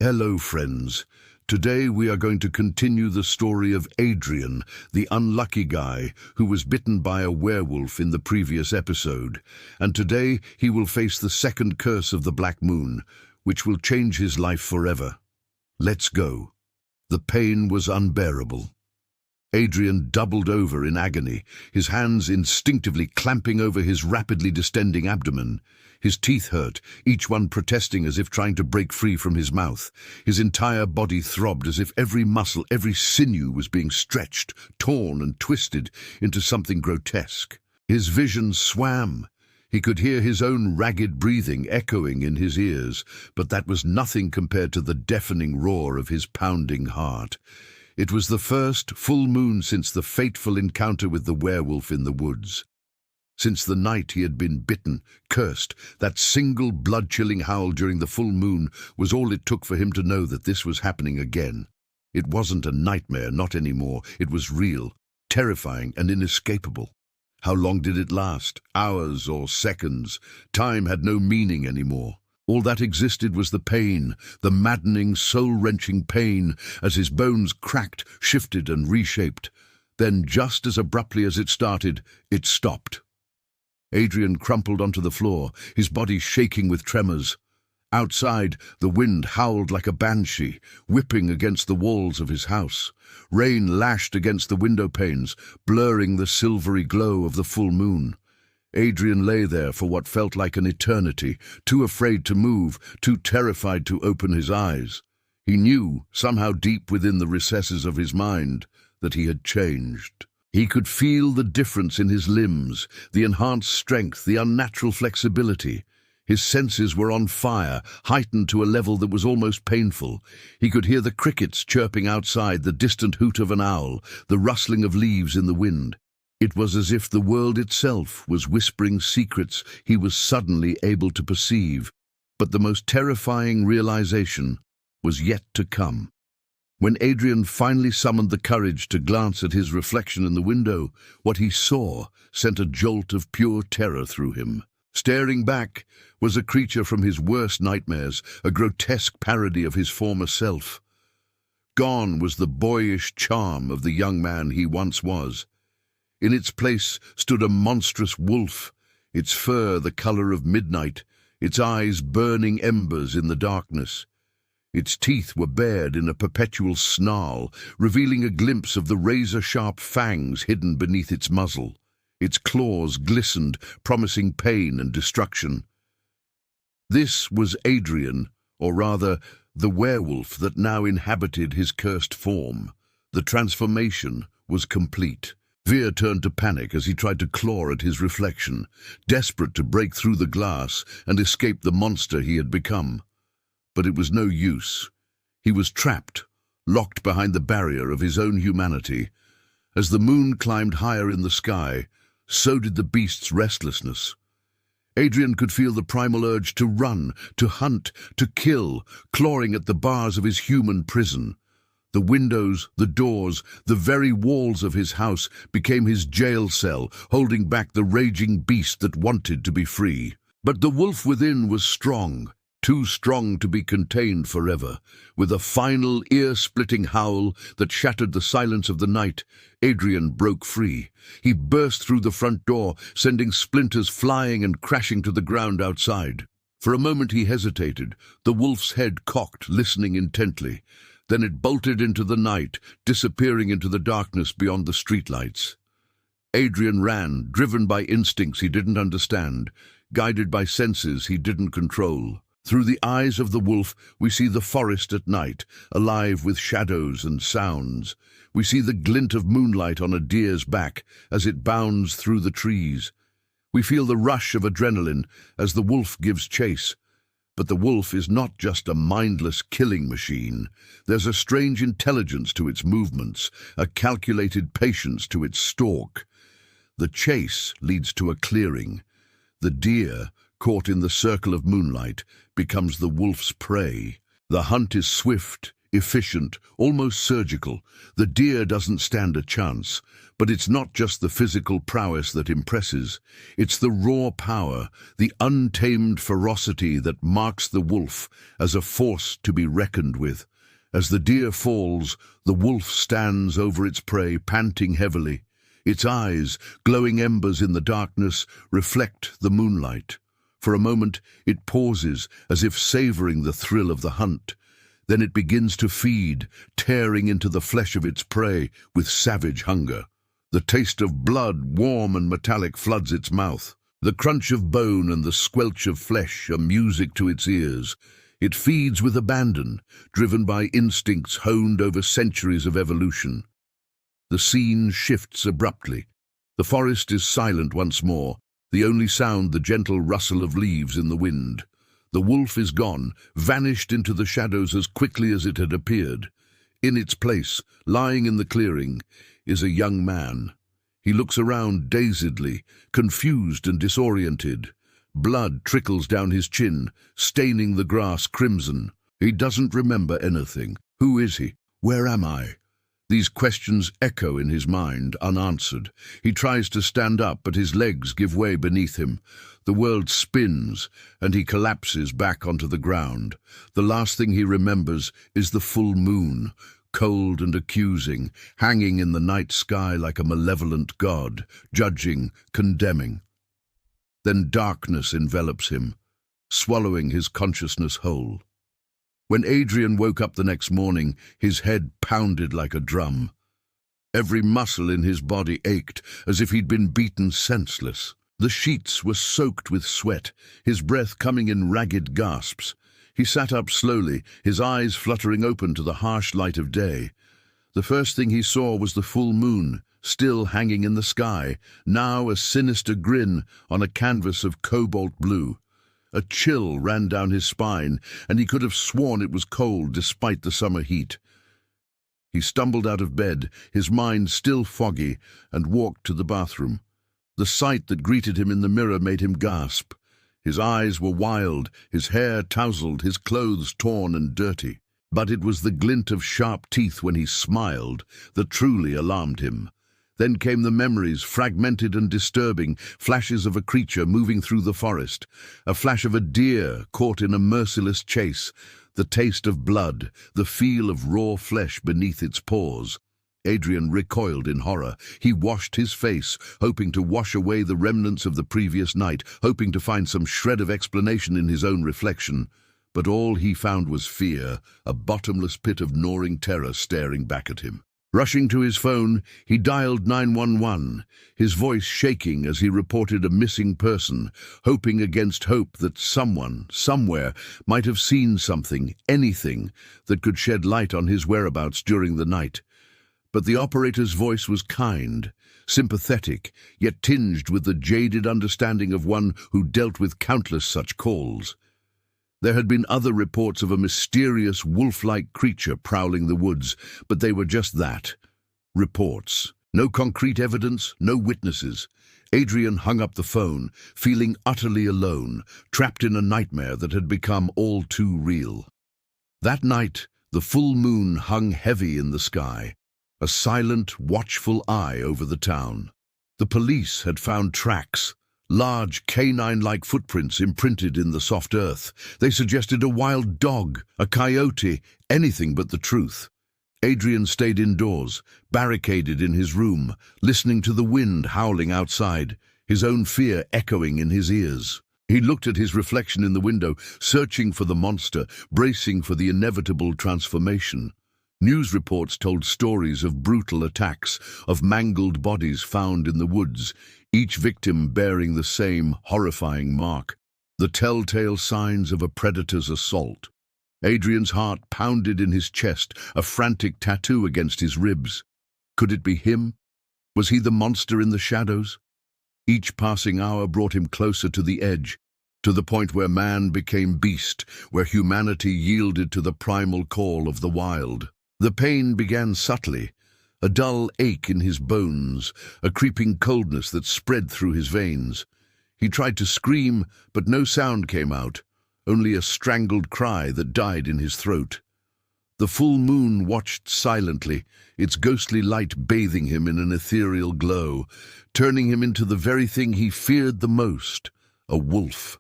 Hello, friends. Today we are going to continue the story of Adrian, the unlucky guy who was bitten by a werewolf in the previous episode. And today he will face the second curse of the Black Moon, which will change his life forever. Let's go. The pain was unbearable. Adrian doubled over in agony, his hands instinctively clamping over his rapidly distending abdomen. His teeth hurt, each one protesting as if trying to break free from his mouth. His entire body throbbed as if every muscle, every sinew was being stretched, torn and twisted into something grotesque. His vision swam. He could hear his own ragged breathing echoing in his ears, but that was nothing compared to the deafening roar of his pounding heart. It was the first full moon since the fateful encounter with the werewolf in the woods. Since the night he had been bitten, cursed, that single blood-chilling howl during the full moon was all it took for him to know that this was happening again. It wasn't a nightmare, not anymore. It was real, terrifying and inescapable. How long did it last? Hours or seconds? Time had no meaning anymore. All that existed was the pain, the maddening, soul-wrenching pain, as his bones cracked, shifted and reshaped. Then, just as abruptly as it started, it stopped. Adrian crumpled onto the floor, his body shaking with tremors. Outside, the wind howled like a banshee, whipping against the walls of his house. Rain lashed against the window panes, blurring the silvery glow of the full moon. Adrian lay there for what felt like an eternity, too afraid to move, too terrified to open his eyes. He knew, somehow deep within the recesses of his mind, that he had changed. He could feel the difference in his limbs, the enhanced strength, the unnatural flexibility. His senses were on fire, heightened to a level that was almost painful. He could hear the crickets chirping outside, the distant hoot of an owl, the rustling of leaves in the wind. It was as if the world itself was whispering secrets he was suddenly able to perceive. But the most terrifying realization was yet to come. When Adrian finally summoned the courage to glance at his reflection in the window, what he saw sent a jolt of pure terror through him. Staring back was a creature from his worst nightmares, a grotesque parody of his former self. Gone was the boyish charm of the young man he once was. In its place stood a monstrous wolf, its fur the color of midnight, its eyes burning embers in the darkness. Its teeth were bared in a perpetual snarl, revealing a glimpse of the razor-sharp fangs hidden beneath its muzzle. Its claws glistened, promising pain and destruction. This was Adrian, or rather, the werewolf that now inhabited his cursed form. The transformation was complete. Veer turned to panic as he tried to claw at his reflection, desperate to break through the glass and escape the monster he had become. But it was no use. He was trapped, locked behind the barrier of his own humanity. As the moon climbed higher in the sky, so did the beast's restlessness. Adrian could feel the primal urge to run, to hunt, to kill, clawing at the bars of his human prison. The windows, the doors, the very walls of his house became his jail cell, holding back the raging beast that wanted to be free. But the wolf within was strong, too strong to be contained forever. With a final, ear-splitting howl that shattered the silence of the night, Adrian broke free. He burst through the front door, sending splinters flying and crashing to the ground outside. For a moment he hesitated, the wolf's head cocked, listening intently. Then it bolted into the night, disappearing into the darkness beyond the streetlights. Adrian ran, driven by instincts he didn't understand, guided by senses he didn't control. Through the eyes of the wolf, we see the forest at night, alive with shadows and sounds. We see the glint of moonlight on a deer's back as it bounds through the trees. We feel the rush of adrenaline as the wolf gives chase. But the wolf is not just a mindless killing machine. There's a strange intelligence to its movements, a calculated patience to its stalk. The chase leads to a clearing. The deer, caught in the circle of moonlight, becomes the wolf's prey. The hunt is swift, efficient, almost surgical. The deer doesn't stand a chance. But it's not just the physical prowess that impresses. It's the raw power, the untamed ferocity that marks the wolf as a force to be reckoned with. As the deer falls, the wolf stands over its prey, panting heavily. Its eyes, glowing embers in the darkness, reflect the moonlight. For a moment, it pauses, as if savoring the thrill of the hunt. Then it begins to feed, tearing into the flesh of its prey with savage hunger. The taste of blood, warm and metallic, floods its mouth. The crunch of bone and the squelch of flesh are music to its ears. It feeds with abandon, driven by instincts honed over centuries of evolution. The scene shifts abruptly. The forest is silent once more, the only sound the gentle rustle of leaves in the wind. The wolf is gone, vanished into the shadows as quickly as it had appeared. In its place, lying in the clearing, is a young man. He looks around dazedly, confused and disoriented. Blood trickles down his chin, staining the grass crimson. He doesn't remember anything. Who is he? Where am I? These questions echo in his mind, unanswered. He tries to stand up, but his legs give way beneath him. The world spins, and he collapses back onto the ground. The last thing he remembers is the full moon, cold and accusing, hanging in the night sky like a malevolent god, judging, condemning. Then darkness envelops him, swallowing his consciousness whole. When Adrian woke up the next morning, his head pounded like a drum. Every muscle in his body ached, as if he'd been beaten senseless. The sheets were soaked with sweat, his breath coming in ragged gasps. He sat up slowly, his eyes fluttering open to the harsh light of day. The first thing he saw was the full moon, still hanging in the sky, now a sinister grin on a canvas of cobalt blue. A chill ran down his spine, and he could have sworn it was cold despite the summer heat. He stumbled out of bed, his mind still foggy, and walked to the bathroom. The sight that greeted him in the mirror made him gasp. His eyes were wild, his hair tousled, his clothes torn and dirty. But it was the glint of sharp teeth when he smiled that truly alarmed him. Then came the memories, fragmented and disturbing, flashes of a creature moving through the forest, a flash of a deer caught in a merciless chase, the taste of blood, the feel of raw flesh beneath its paws. Adrian recoiled in horror. He washed his face, hoping to wash away the remnants of the previous night, hoping to find some shred of explanation in his own reflection. But all he found was fear, a bottomless pit of gnawing terror staring back at him. Rushing to his phone, he dialed 911, his voice shaking as he reported a missing person, hoping against hope that someone, somewhere, might have seen something, anything, that could shed light on his whereabouts during the night. But the operator's voice was kind, sympathetic, yet tinged with the jaded understanding of one who dealt with countless such calls. There had been other reports of a mysterious wolf-like creature prowling the woods, but they were just that. Reports. No concrete evidence, no witnesses. Adrian hung up the phone, feeling utterly alone, trapped in a nightmare that had become all too real. That night, the full moon hung heavy in the sky, a silent, watchful eye over the town. The police had found tracks, large canine-like footprints imprinted in the soft earth. They suggested a wild dog, a coyote, anything but the truth. Adrian stayed indoors, barricaded in his room, listening to the wind howling outside, his own fear echoing in his ears. He looked at his reflection in the window, searching for the monster, bracing for the inevitable transformation. News reports told stories of brutal attacks, of mangled bodies found in the woods, each victim bearing the same horrifying mark, the telltale signs of a predator's assault. Adrian's heart pounded in his chest, a frantic tattoo against his ribs. Could it be him? Was he the monster in the shadows? Each passing hour brought him closer to the edge, to the point where man became beast, where humanity yielded to the primal call of the wild. The pain began subtly, a dull ache in his bones, a creeping coldness that spread through his veins. He tried to scream, but no sound came out, only a strangled cry that died in his throat. The full moon watched silently, its ghostly light bathing him in an ethereal glow, turning him into the very thing he feared the most, a wolf.